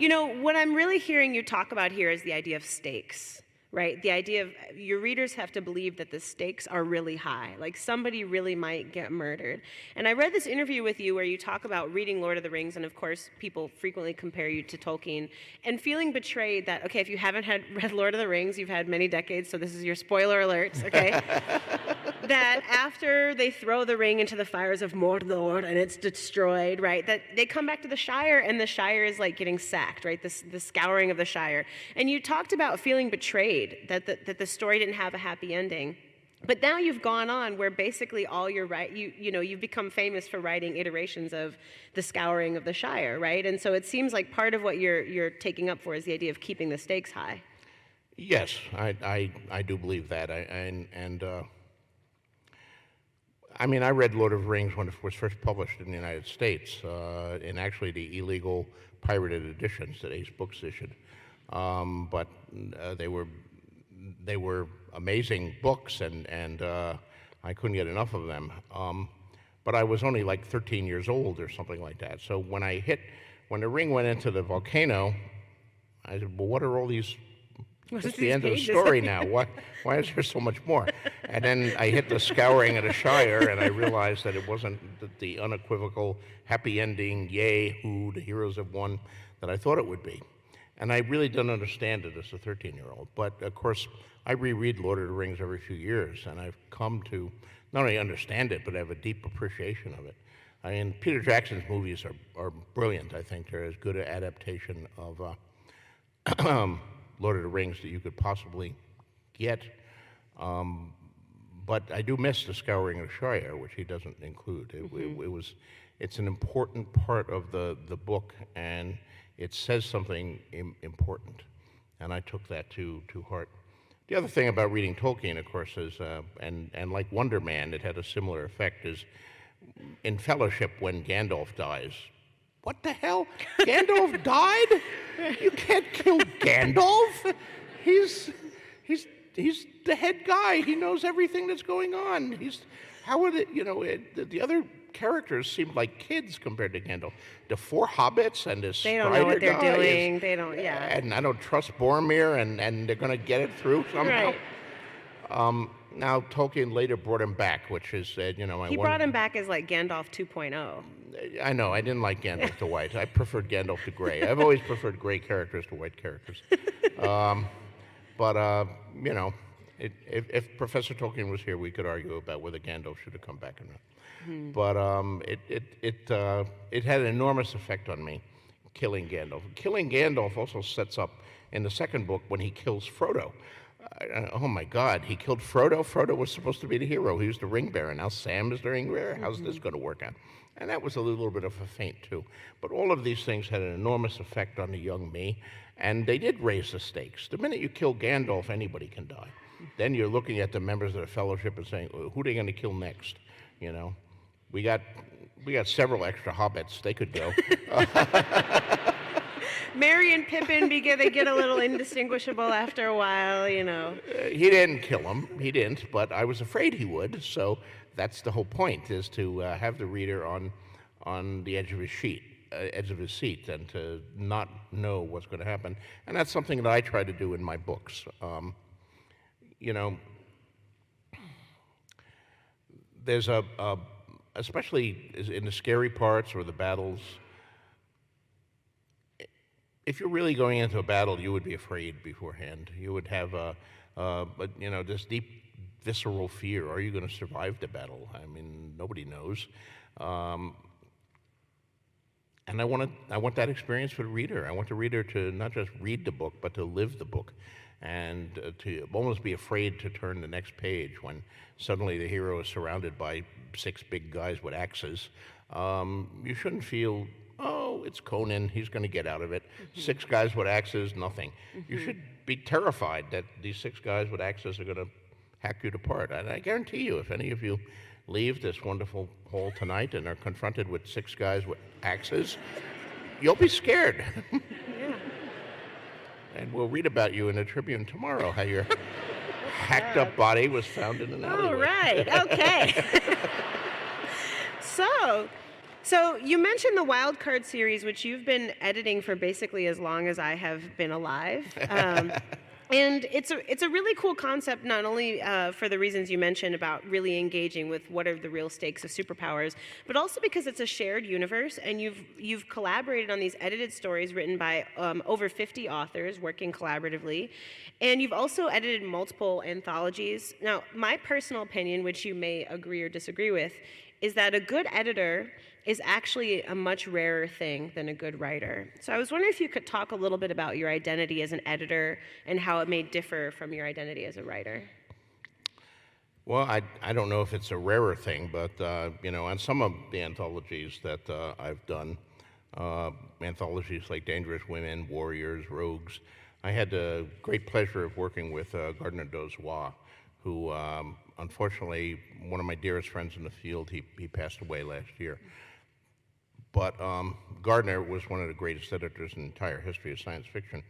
You know, what I'm really hearing you talk about here is the idea of stakes, right? The idea of your readers have to believe that the stakes are really high, like somebody really might get murdered. And I read this interview with you where you talk about reading Lord of the Rings, and of course, people frequently compare you to Tolkien, and feeling betrayed that, okay, if you haven't read Lord of the Rings, you've had many decades, so this is your spoiler alert, okay? That after they throw the ring into the fires of Mordor and it's destroyed, right, that they come back to the Shire and the Shire is like getting sacked, right, the scouring of the Shire. And you talked about feeling betrayed, that the story didn't have a happy ending. But now you've gone on where basically all your you've become famous for writing iterations of the scouring of the Shire, right? And so it seems like part of what you're taking up for is the idea of keeping the stakes high. Yes, I do believe that. I mean, I read Lord of the Rings when it was first published in the United States, in actually the illegal pirated editions that Ace Books issued. But they were amazing books, and I couldn't get enough of them. But I was only like 13 years old or something like that. So when the ring went into the volcano, I said, well, what are all these? It's the end of the story now. Why is there so much more? And then I hit the scouring of the Shire, and I realized that it wasn't the unequivocal happy ending, yay, hoo, the heroes have won, that I thought it would be. And I really didn't understand it as a 13-year-old. But, of course, I reread Lord of the Rings every few years, and I've come to not only understand it, but have a deep appreciation of it. I mean, Peter Jackson's movies are brilliant. I think they're as good an adaptation of Lord of the Rings that you could possibly get. But I do miss the scouring of the Shire, which he doesn't include. It's an important part of the book, and it says something important, and I took that to heart. The other thing about reading Tolkien, of course, is, and like Wonder Man, it had a similar effect, is in Fellowship when Gandalf dies. What the hell? Gandalf died? You can't kill Gandalf. He's the head guy. He knows everything that's going on. The other characters seem like kids compared to Gandalf. The four hobbits and this They don't know what they're doing. They don't, yeah. And I don't trust Boromir, and they're going to get it through somehow. Right. Now, Tolkien later brought him back, which is, He brought him back as like Gandalf 2.0. I know, I didn't like Gandalf to white. I preferred Gandalf to gray. I've always preferred gray characters to white characters. If Professor Tolkien was here, we could argue about whether Gandalf should have come back or not. Mm-hmm. But it had an enormous effect on me, killing Gandalf. Killing Gandalf also sets up in the second book when he kills Frodo. Oh my God, he killed Frodo. Frodo was supposed to be the hero. He was the ring bearer. Now Sam is the ring bearer. How's this going to work out? And that was a little bit of a feint too. But all of these things had an enormous effect on the young me, and they did raise the stakes. The minute you kill Gandalf, anybody can die. Then you're looking at the members of the Fellowship and saying, who are they going to kill next? We got several extra hobbits. They could go. Merry and Pippin, they get a little indistinguishable after a while, He didn't kill him. He didn't, but I was afraid he would. So that's the whole point, is to have the reader on the edge of his seat, and to not know what's going to happen. And that's something that I try to do in my books. There's especially in the scary parts or the battles, if you're really going into a battle, you would be afraid beforehand. You would have this deep visceral fear. Are you going to survive the battle? I mean, nobody knows. And I want that experience for the reader. I want the reader to not just read the book, but to live the book, and to almost be afraid to turn the next page when suddenly the hero is surrounded by 6 big guys with axes. You shouldn't feel, oh, it's Conan, he's going to get out of it. Mm-hmm. 6 guys with axes, nothing. Mm-hmm. You should be terrified that these 6 guys with axes are going to hack you apart. And I guarantee you, if any of you leave this wonderful hall tonight and are confronted with 6 guys with axes, you'll be scared. Yeah. And we'll read about you in the Tribune tomorrow, how your hacked up body was found in an alleyway. All right, okay. So, So you mentioned the Wild Card series, which you've been editing for basically as long as I have been alive. And it's a really cool concept, not only for the reasons you mentioned about really engaging with what are the real stakes of superpowers, but also because it's a shared universe, and you've collaborated on these edited stories written by over 50 authors working collaboratively, and you've also edited multiple anthologies. Now, my personal opinion, which you may agree or disagree with, is that a good editor is actually a much rarer thing than a good writer. So I was wondering if you could talk a little bit about your identity as an editor and how it may differ from your identity as a writer. Well, I don't know if it's a rarer thing, but on some of the anthologies that I've done, anthologies like Dangerous Women, Warriors, Rogues, I had the great pleasure of working with Gardner Dozois, who unfortunately, one of my dearest friends in the field, he passed away last year. But Gardner was one of the greatest editors in the entire history of science fiction.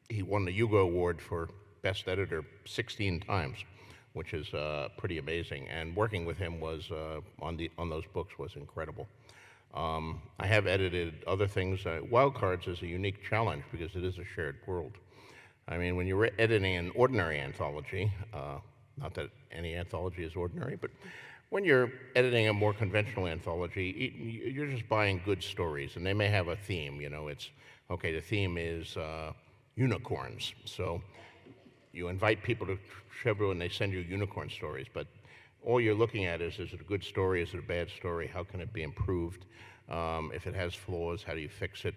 He won the Hugo Award for Best Editor 16 times, which is pretty amazing. And working with him was on those books was incredible. I have edited other things. Wild Cards is a unique challenge because it is a shared world. I mean, when you're editing an ordinary anthology, not that any anthology is ordinary, but when you're editing a more conventional anthology, you're just buying good stories, and they may have a theme. It's, okay, the theme is unicorns. So you invite people to Chevrolet and they send you unicorn stories, but all you're looking at is it a good story, is it a bad story, how can it be improved? If it has flaws, how do you fix it?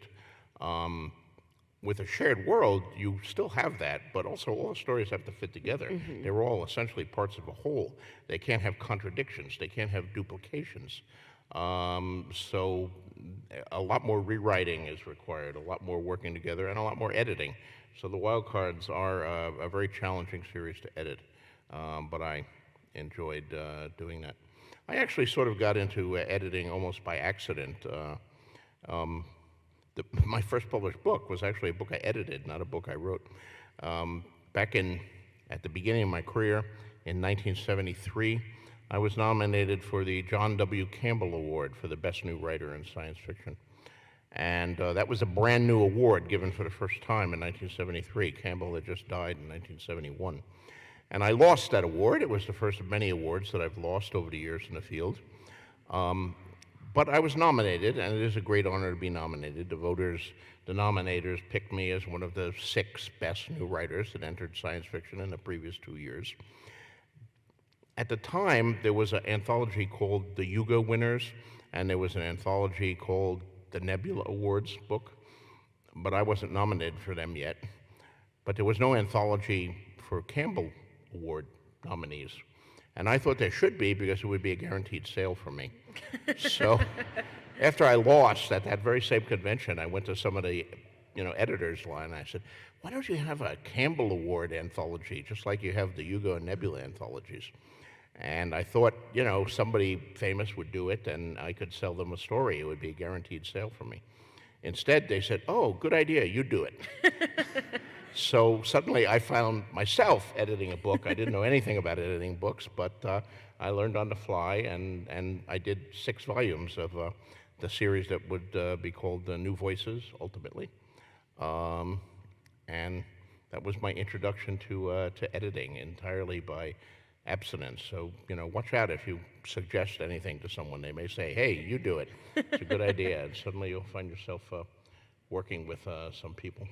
With a shared world, you still have that, but also all the stories have to fit together. Mm-hmm. They're all essentially parts of a whole. They can't have contradictions. They can't have duplications. So a lot more rewriting is required, a lot more working together, and a lot more editing. So the Wild Cards are a very challenging series to edit, but I enjoyed doing that. I actually sort of got into editing almost by accident. My first published book was actually a book I edited, not a book I wrote. At the beginning of my career, in 1973, I was nominated for the John W. Campbell Award for the Best New Writer in Science Fiction. And that was a brand new award given for the first time in 1973. Campbell had just died in 1971. And I lost that award. It was the first of many awards that I've lost over the years in the field. But I was nominated, and it is a great honor to be nominated. The nominators picked me as one of the 6 best new writers that entered science fiction in the previous 2 years. At the time, there was an anthology called the Hugo Winners, and there was an anthology called the Nebula Awards book, but I wasn't nominated for them yet. But there was no anthology for Campbell Award nominees. And I thought there should be because it would be a guaranteed sale for me. So after I lost at that very same convention, I went to some of the editors line and I said, why don't you have a Campbell Award anthology, just like you have the Hugo and Nebula anthologies? And I thought, somebody famous would do it and I could sell them a story. It would be a guaranteed sale for me. Instead, they said, oh, good idea, you do it. So suddenly I found myself editing a book. I didn't know anything about editing books, but I learned on the fly, and I did 6 volumes of the series that would be called New Voices, ultimately. And that was my introduction to editing, entirely by abstinence. So, watch out if you suggest anything to someone. They may say, hey, you do it. It's a good idea. And suddenly you'll find yourself working with some people.